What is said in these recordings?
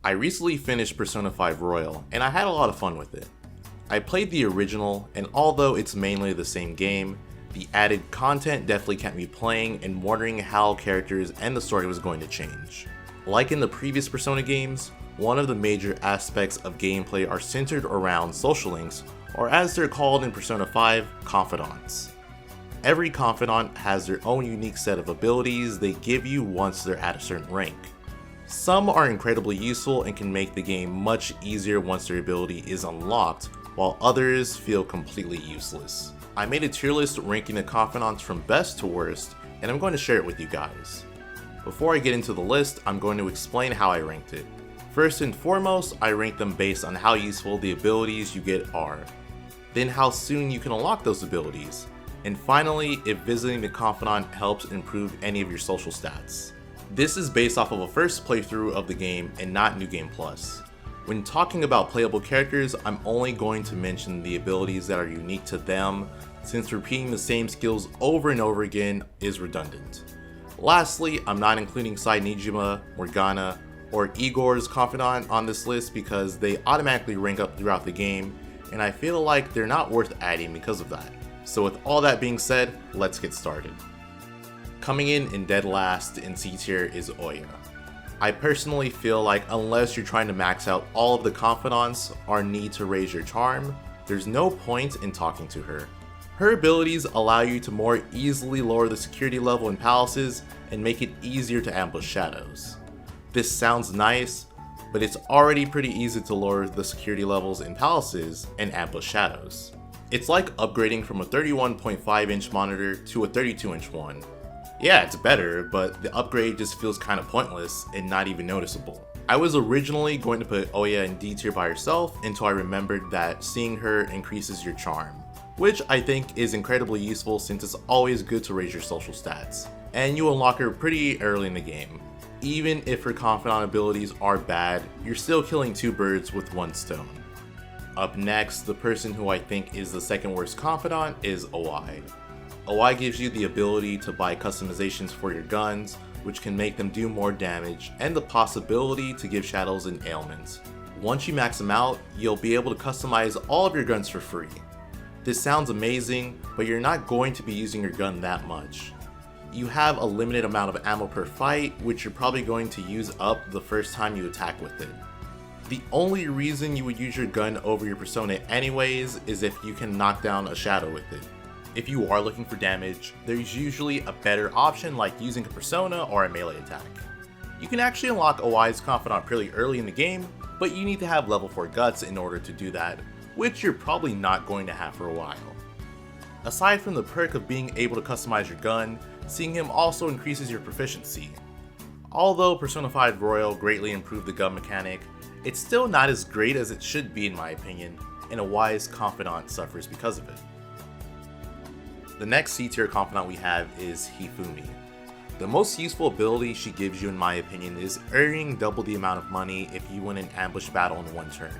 I recently finished Persona 5 Royal, and I had a lot of fun with it. I played the original, and although it's mainly the same game, the added content definitely kept me playing and wondering how characters and the story was going to change. Like in the previous Persona games, one of the major aspects of gameplay are centered around social links, or as they're called in Persona 5, Confidants. Every Confidant has their own unique set of abilities they give you once they're at a certain rank. Some are incredibly useful and can make the game much easier once their ability is unlocked, while others feel completely useless. I made a tier list ranking the Confidants from best to worst, and I'm going to share it with you guys. Before I get into the list, I'm going to explain how I ranked it. First and foremost, I ranked them based on how useful the abilities you get are, then how soon you can unlock those abilities, and finally, if visiting the Confidant helps improve any of your social stats. This is based off of a first playthrough of the game and not New Game Plus. When talking about playable characters, I'm only going to mention the abilities that are unique to them, since repeating the same skills over and over again is redundant. Lastly, I'm not including Sai Nijima, Morgana, or Igor's Confidant on this list because they automatically rank up throughout the game, and I feel like they're not worth adding because of that. So with all that being said, let's get started. Coming in dead last in C tier is Oya. I personally feel like unless you're trying to max out all of the Confidants or need to raise your charm, there's no point in talking to her. Her abilities allow you to more easily lower the security level in palaces and make it easier to ambush shadows. This sounds nice, but it's already pretty easy to lower the security levels in palaces and ambush shadows. It's like upgrading from a 31.5 inch monitor to a 32 inch one. Yeah, it's better, but the upgrade just feels kind of pointless and not even noticeable. I was originally going to put Oya in D tier by herself until I remembered that seeing her increases your charm, which I think is incredibly useful since it's always good to raise your social stats, and you unlock her pretty early in the game. Even if her Confidant abilities are bad, you're still killing two birds with one stone. Up next, the person who I think is the second worst Confidant is Owen. Owen gives you the ability to buy customizations for your guns, which can make them do more damage, and the possibility to give shadows an ailment. Once you max them out, you'll be able to customize all of your guns for free. This sounds amazing, but you're not going to be using your gun that much. You have a limited amount of ammo per fight, which you're probably going to use up the first time you attack with it. The only reason you would use your gun over your persona anyways is if you can knock down a shadow with it. If you are looking for damage, there's usually a better option like using a persona or a melee attack. You can actually unlock Owen's Confidant pretty early in the game, but you need to have level 4 guts in order to do that, which you're probably not going to have for a while. Aside from the perk of being able to customize your gun, seeing him also increases your proficiency. Although Persona 5 Royal greatly improved the gun mechanic, it's still not as great as it should be in my opinion, and Owen's Confidant suffers because of it. The next C tier Confidant we have is Hifumi. The most useful ability she gives you in my opinion is earning double the amount of money if you win an ambush battle in one turn.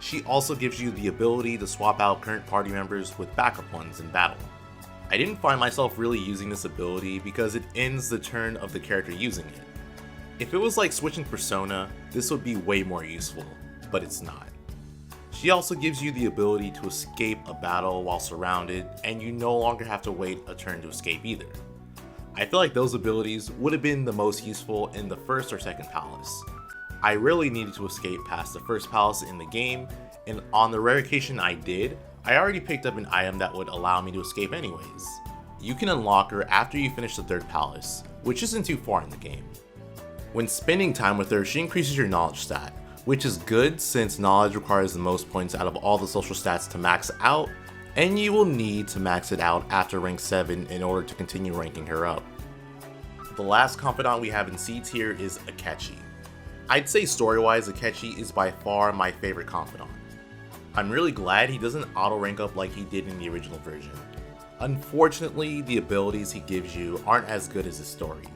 She also gives you the ability to swap out current party members with backup ones in battle. I didn't find myself really using this ability because it ends the turn of the character using it. If it was like switching persona, this would be way more useful, but it's not. She also gives you the ability to escape a battle while surrounded, and you no longer have to wait a turn to escape either. I feel like those abilities would have been the most useful in the first or second palace. I really needed to escape past the first palace in the game, and on the rare occasion I did, I already picked up an item that would allow me to escape anyways. You can unlock her after you finish the third palace, which isn't too far in the game. When spending time with her, she increases your knowledge stat, which is good since knowledge requires the most points out of all the social stats to max out, and you will need to max it out after rank 7 in order to continue ranking her up. The last Confidant we have in C tier is Akechi. I'd say story-wise, Akechi is by far my favorite Confidant. I'm really glad he doesn't auto-rank up like he did in the original version. Unfortunately, the abilities he gives you aren't as good as his story.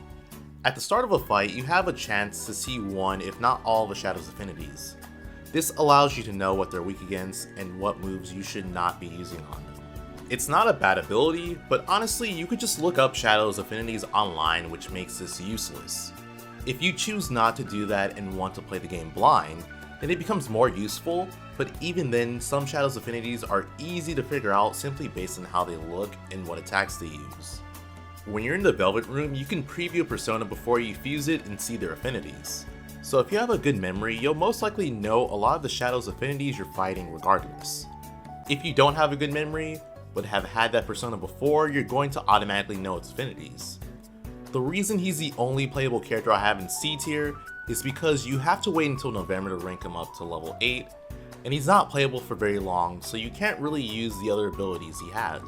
At the start of a fight, you have a chance to see one if not all of a Shadow's affinities. This allows you to know what they're weak against and what moves you should not be using on them. It's not a bad ability, but honestly you could just look up Shadow's affinities online, which makes this useless. If you choose not to do that and want to play the game blind, then it becomes more useful, but even then, some Shadow's affinities are easy to figure out simply based on how they look and what attacks they use. When you're in the Velvet Room, you can preview a persona before you fuse it and see their affinities. So if you have a good memory, you'll most likely know a lot of the Shadow's affinities you're fighting regardless. If you don't have a good memory, but have had that persona before, you're going to automatically know its affinities. The reason he's the only playable character I have in C tier is because you have to wait until November to rank him up to level 8, and he's not playable for very long, so you can't really use the other abilities he has.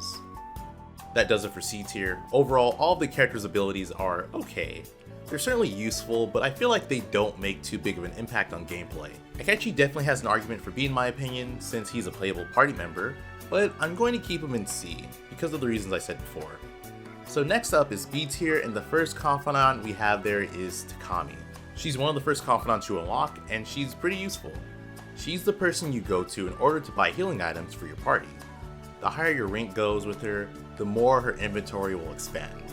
That does it for C tier. Overall, all of the characters' abilities are okay. They're certainly useful, but I feel like they don't make too big of an impact on gameplay. Akechi definitely has an argument for B in my opinion, since he's a playable party member, but I'm going to keep him in C, because of the reasons I said before. So next up is B tier, and the first Confidant we have there is Takami. She's one of the first Confidants you unlock, and she's pretty useful. She's the person you go to in order to buy healing items for your party. The higher your rank goes with her, the more her inventory will expand.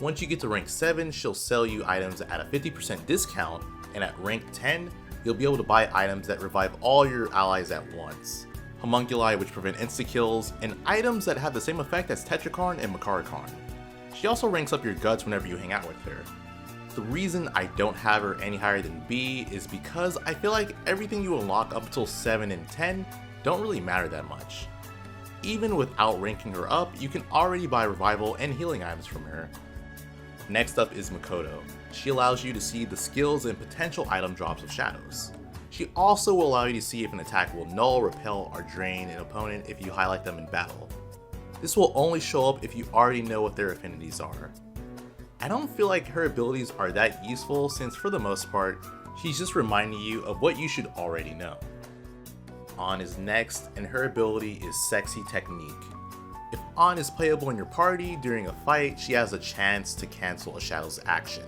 Once you get to rank 7, she'll sell you items at a 50% discount, and at rank 10, you'll be able to buy items that revive all your allies at once. Homunculi which prevent insta-kills, and items that have the same effect as Tetrakarn and Makarakarn. She also ranks up your guts whenever you hang out with her. The reason I don't have her any higher than B is because I feel like everything you unlock up until 7 and 10 don't really matter that much. Even without ranking her up, you can already buy revival and healing items from her. Next up is Makoto. She allows you to see the skills and potential item drops of shadows. She also will allow you to see if an attack will null, repel, or drain an opponent if you highlight them in battle. This will only show up if you already know what their affinities are. I don't feel like her abilities are that useful since for the most part, she's just reminding you of what you should already know. On is next, and her ability is Sexy Technique. If On is playable in your party during a fight, she has a chance to cancel a Shadow's action.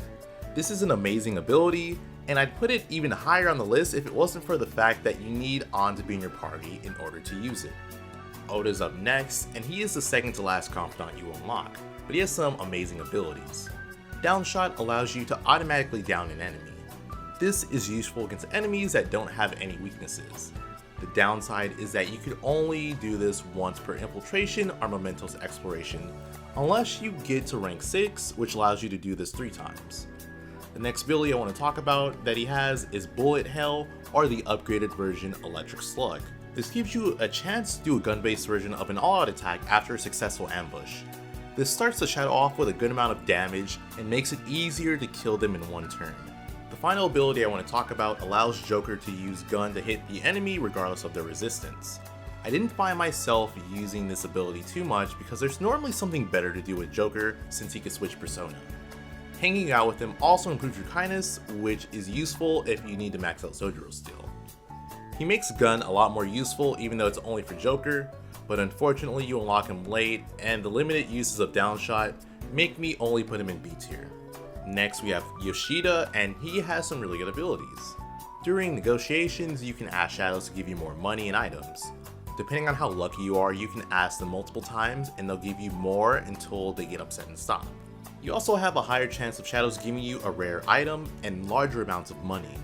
This is an amazing ability, and I'd put it even higher on the list if it wasn't for the fact that you need On to be in your party in order to use it. Oda's up next, and he is the second to last Confidant you unlock, but he has some amazing abilities. Downshot allows you to automatically down an enemy. This is useful against enemies that don't have any weaknesses. The downside is that you can only do this once per infiltration or mementos exploration, unless you get to rank 6, which allows you to do this 3 times. The next ability I want to talk about that he has is Bullet Hell, or the upgraded version Electric Slug. This gives you a chance to do a gun-based version of an all-out attack after a successful ambush. This starts the Shadow off with a good amount of damage and makes it easier to kill them in one turn. The final ability I want to talk about allows Joker to use gun to hit the enemy regardless of their resistance. I didn't find myself using this ability too much because there's normally something better to do with Joker since he can switch persona. Hanging out with him also improves your kindness, which is useful if you need to max out Sojiro still. He makes gun a lot more useful even though it's only for Joker, but unfortunately you unlock him late and the limited uses of Downshot make me only put him in B tier. Next we have Yoshida, and he has some really good abilities. During negotiations you can ask Shadows to give you more money and items. Depending on how lucky you are, you can ask them multiple times and they'll give you more until they get upset and stop. You also have a higher chance of Shadows giving you a rare item and larger amounts of money.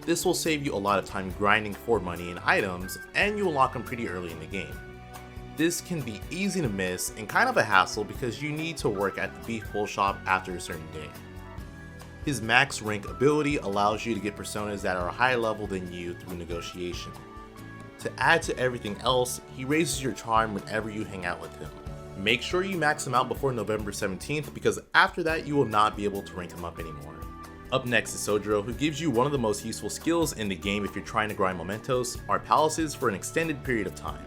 This will save you a lot of time grinding for money and items, and you unlock them pretty early in the game. This can be easy to miss and kind of a hassle because you need to work at the Beef Bowl shop after a certain day. His max rank ability allows you to get personas that are higher level than you through negotiation. To add to everything else, he raises your charm whenever you hang out with him. Make sure you max him out before November 17th because after that you will not be able to rank him up anymore. Up next is Sojiro, who gives you one of the most useful skills in the game if you're trying to grind mementos, or palaces for an extended period of time.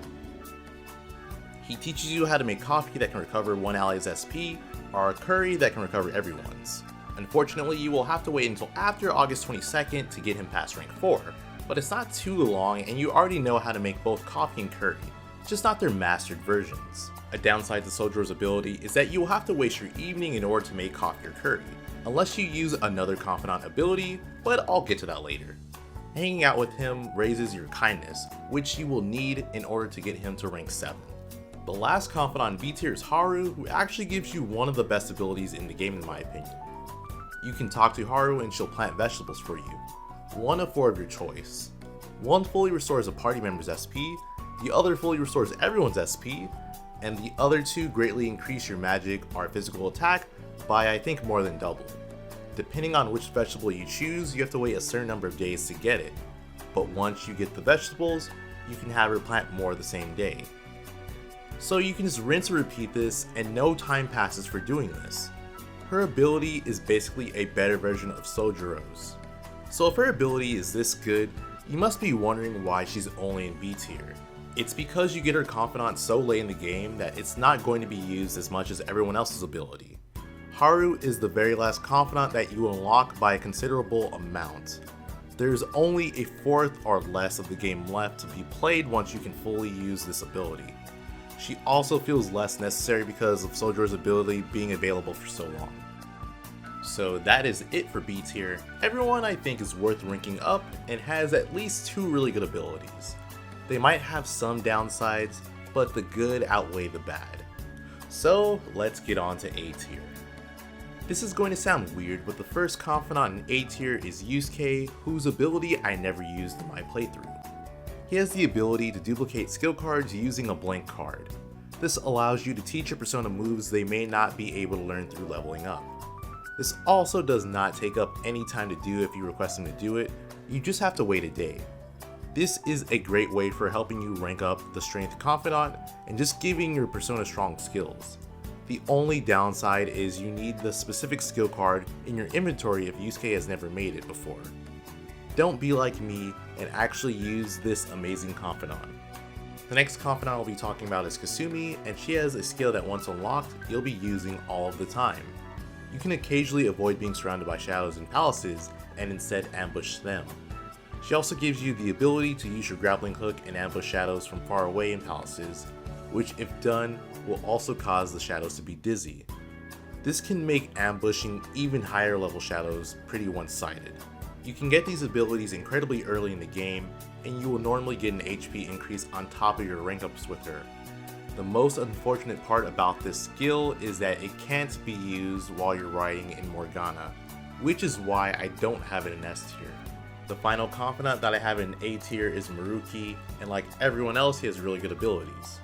He teaches you how to make coffee that can recover one ally's SP, or a curry that can recover everyone's. Unfortunately, you will have to wait until after August 22nd to get him past rank 4, but it's not too long and you already know how to make both coffee and curry, just not their mastered versions. A downside to Sojiro's ability is that you will have to waste your evening in order to make coffee or curry, unless you use another Confidant ability, but I'll get to that later. Hanging out with him raises your kindness, which you will need in order to get him to rank 7. The last Confidant in B tier is Haru, who actually gives you one of the best abilities in the game in my opinion. You can talk to Haru and she'll plant vegetables for you. 1 of 4 of your choice. One fully restores a party member's SP, the other fully restores everyone's SP, and the other 2 greatly increase your magic or physical attack by I think more than double. Depending on which vegetable you choose, you have to wait a certain number of days to get it, but once you get the vegetables, you can have her plant more the same day. So you can just rinse and repeat this and no time passes for doing this. Her ability is basically a better version of Sojuro's. So if her ability is this good, you must be wondering why she's only in B tier. It's because you get her Confidant so late in the game that it's not going to be used as much as everyone else's ability. Haru is the very last Confidant that you unlock by a considerable amount. There's only a fourth or less of the game left to be played once you can fully use this ability. She also feels less necessary because of Soldier's ability being available for so long. So that is it for B tier. Everyone I think is worth ranking up and has at least 2 really good abilities. They might have some downsides, but the good outweigh the bad. So let's get on to A tier. This is going to sound weird, but the first Confidant in A tier is Usek, whose ability I never used in my playthrough. He has the ability to duplicate skill cards using a blank card. This allows you to teach your persona moves they may not be able to learn through leveling up. This also does not take up any time to do if you request him to do it, you just have to wait a day. This is a great way for helping you rank up the Strength Confidant and just giving your persona strong skills. The only downside is you need the specific skill card in your inventory if Usek has never made it before. Don't be like me and actually use this amazing Confidant. The next Confidant I'll be talking about is Kasumi, and she has a skill that once unlocked, you'll be using all of the time. You can occasionally avoid being surrounded by shadows in palaces and instead ambush them. She also gives you the ability to use your grappling hook and ambush shadows from far away in palaces, which if done will also cause the shadows to be dizzy. This can make ambushing even higher level shadows pretty one-sided. You can get these abilities incredibly early in the game, and you will normally get an HP increase on top of your rank ups with her. The most unfortunate part about this skill is that it can't be used while you're riding in Morgana, which is why I don't have it in S tier. The final Confidant that I have in A tier is Maruti, and like everyone else, he has really good abilities.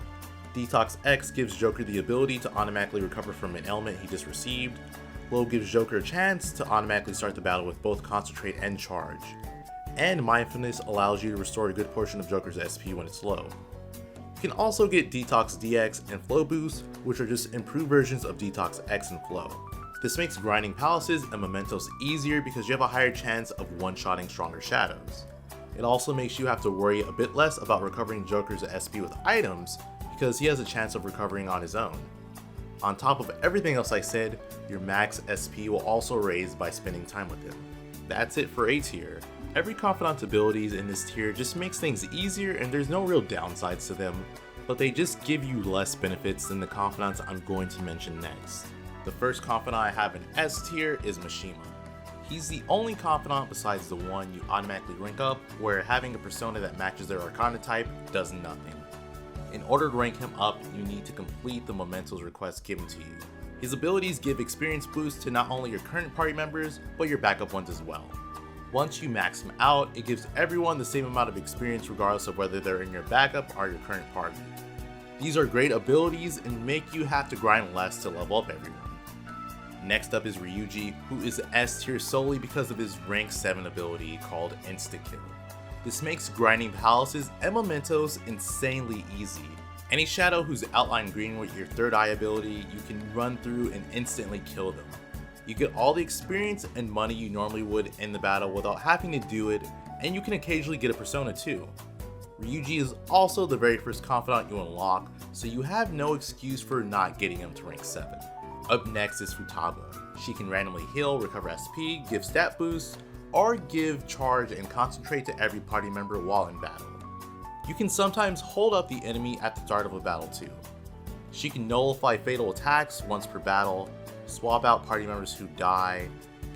Detox X gives Joker the ability to automatically recover from an ailment he just received. Low gives Joker a chance to automatically start the battle with both Concentrate and Charge. And Mindfulness allows you to restore a good portion of Joker's SP when it's low. You can also get Detox DX and Flow Boost, which are just improved versions of Detox X and Flow. This makes grinding palaces and mementos easier because you have a higher chance of one-shotting stronger shadows. It also makes you have to worry a bit less about recovering Joker's SP with items because he has a chance of recovering on his own. On top of everything else I said, your max SP will also raise by spending time with him. That's it for A tier. Every Confidant abilities in this tier just makes things easier and there's no real downsides to them, but they just give you less benefits than the Confidants I'm going to mention next. The first Confidant I have in S tier is Mishima. He's the only Confidant besides the one you automatically rank up, where having a persona that matches their Arcana type does nothing. In order to rank him up, you need to complete the mementos request given to you. His abilities give experience boost to not only your current party members, but your backup ones as well. Once you max him out, it gives everyone the same amount of experience regardless of whether they're in your backup or your current party. These are great abilities and make you have to grind less to level up everyone. Next up is Ryuji, who is S tier solely because of his rank 7 ability called Insta-Kill. This makes grinding palaces and mementos insanely easy. Any shadow who's outlined green with your third eye ability, you can run through and instantly kill them. You get all the experience and money you normally would in the battle without having to do it, and you can occasionally get a persona too. Ryuji is also the very first Confidant you unlock, so you have no excuse for not getting him to rank 7. Up next is Futaba. She can randomly heal, recover SP, give stat boosts, or give charge and concentrate to every party member while in battle. You can sometimes hold up the enemy at the start of a battle too. She can nullify fatal attacks once per battle, swap out party members who die,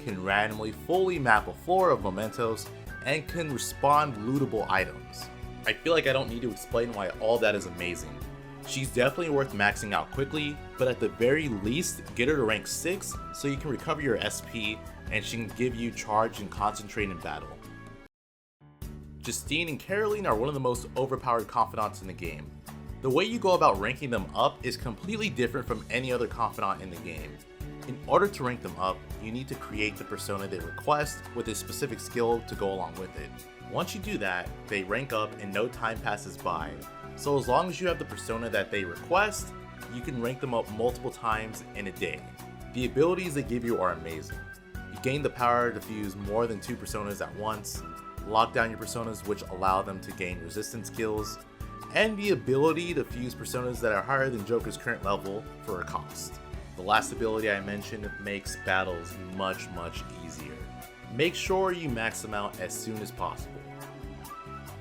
can randomly fully map a floor of mementos, and can respawn lootable items. I feel like I don't need to explain why all that is amazing. She's definitely worth maxing out quickly, but at the very least, get her to rank 6 so you can recover your SP and she can give you charge and concentrate in battle. Justine and Carolyn are one of the most overpowered confidants in the game. The way you go about ranking them up is completely different from any other confidant in the game. In order to rank them up, you need to create the persona they request with a specific skill to go along with it. Once you do that, they rank up and no time passes by. So as long as you have the persona that they request, you can rank them up multiple times in a day. The abilities they give you are amazing. You gain the power to fuse more than 2 personas at once, lock down your personas which allow them to gain resistance skills, and the ability to fuse personas that are higher than Joker's current level for a cost. The last ability I mentioned makes battles much easier. Make sure you max them out as soon as possible.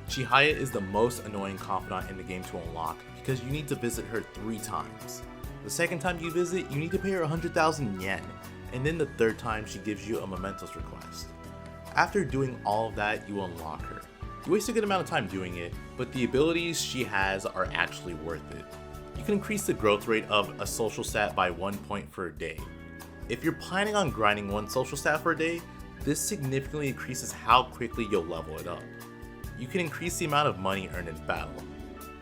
Hyatt is the most annoying confidant in the game to unlock because you need to visit her 3 times. The second time you visit, you need to pay her 100,000 yen, and then the third time she gives you a mementos request. After doing all of that, you unlock her. You waste a good amount of time doing it, but the abilities she has are actually worth it. You can increase the growth rate of a social stat by 1 point for a day. If you're planning on grinding 1 social stat for a day, this significantly increases how quickly you'll level it up. You can increase the amount of money earned in battle.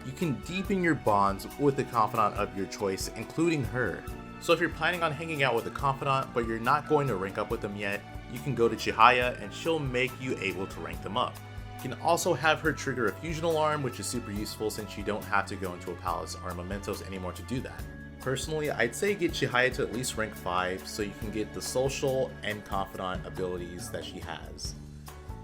You can deepen your bonds with the confidant of your choice, including her. So if you're planning on hanging out with a confidant but you're not going to rank up with them yet, you can go to Chihaya and she'll make you able to rank them up. You can also have her trigger a fusion alarm, which is super useful since you don't have to go into a palace or mementos anymore to do that. Personally, I'd say get Chihaya to at least rank 5 so you can get the social and confidant abilities that she has.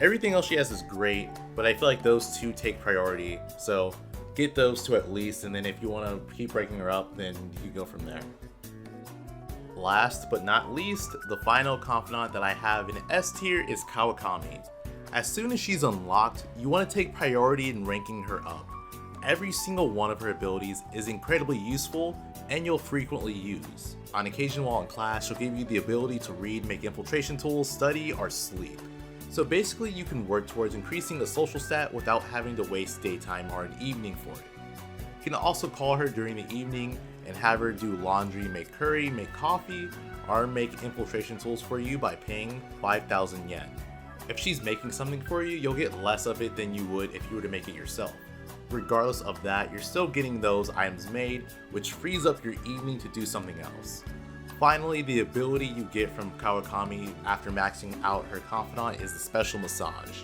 Everything else she has is great, but I feel like those 2 take priority, so get those 2 at least, and then if you want to keep ranking her up, then you go from there. Last but not least, the final confidant that I have in S tier is Kawakami. As soon as she's unlocked, you want to take priority in ranking her up. Every single one of her abilities is incredibly useful and you'll frequently use. On occasion while in class, she'll give you the ability to read, make infiltration tools, study, or sleep. So basically you can work towards increasing the social stat without having to waste daytime or an evening for it. You can also call her during the evening and have her do laundry, make curry, make coffee, or make infiltration tools for you by paying 5,000 yen. If she's making something for you, you'll get less of it than you would if you were to make it yourself. Regardless of that, you're still getting those items made, which frees up your evening to do something else. Finally, the ability you get from Kawakami after maxing out her confidant is the special massage.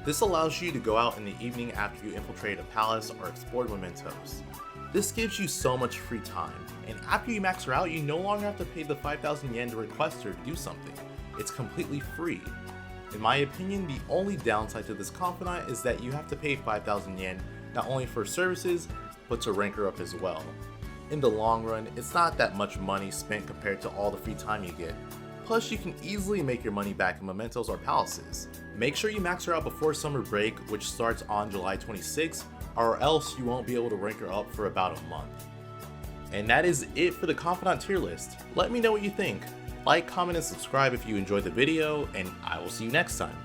This allows you to go out in the evening after you infiltrate a palace or explore mementos. This gives you so much free time, and after you max her out, you no longer have to pay the 5,000 yen to request her to do something. It's completely free. In my opinion, the only downside to this confidant is that you have to pay 5,000 yen not only for services, but to rank her up as well. In the long run, it's not that much money spent compared to all the free time you get. Plus, you can easily make your money back in mementos or palaces. Make sure you max her out before summer break, which starts on July 26th, or else you won't be able to rank her up for about a month. And that is it for the confidant tier list. Let me know what you think. Like, comment, and subscribe if you enjoyed the video, and I will see you next time.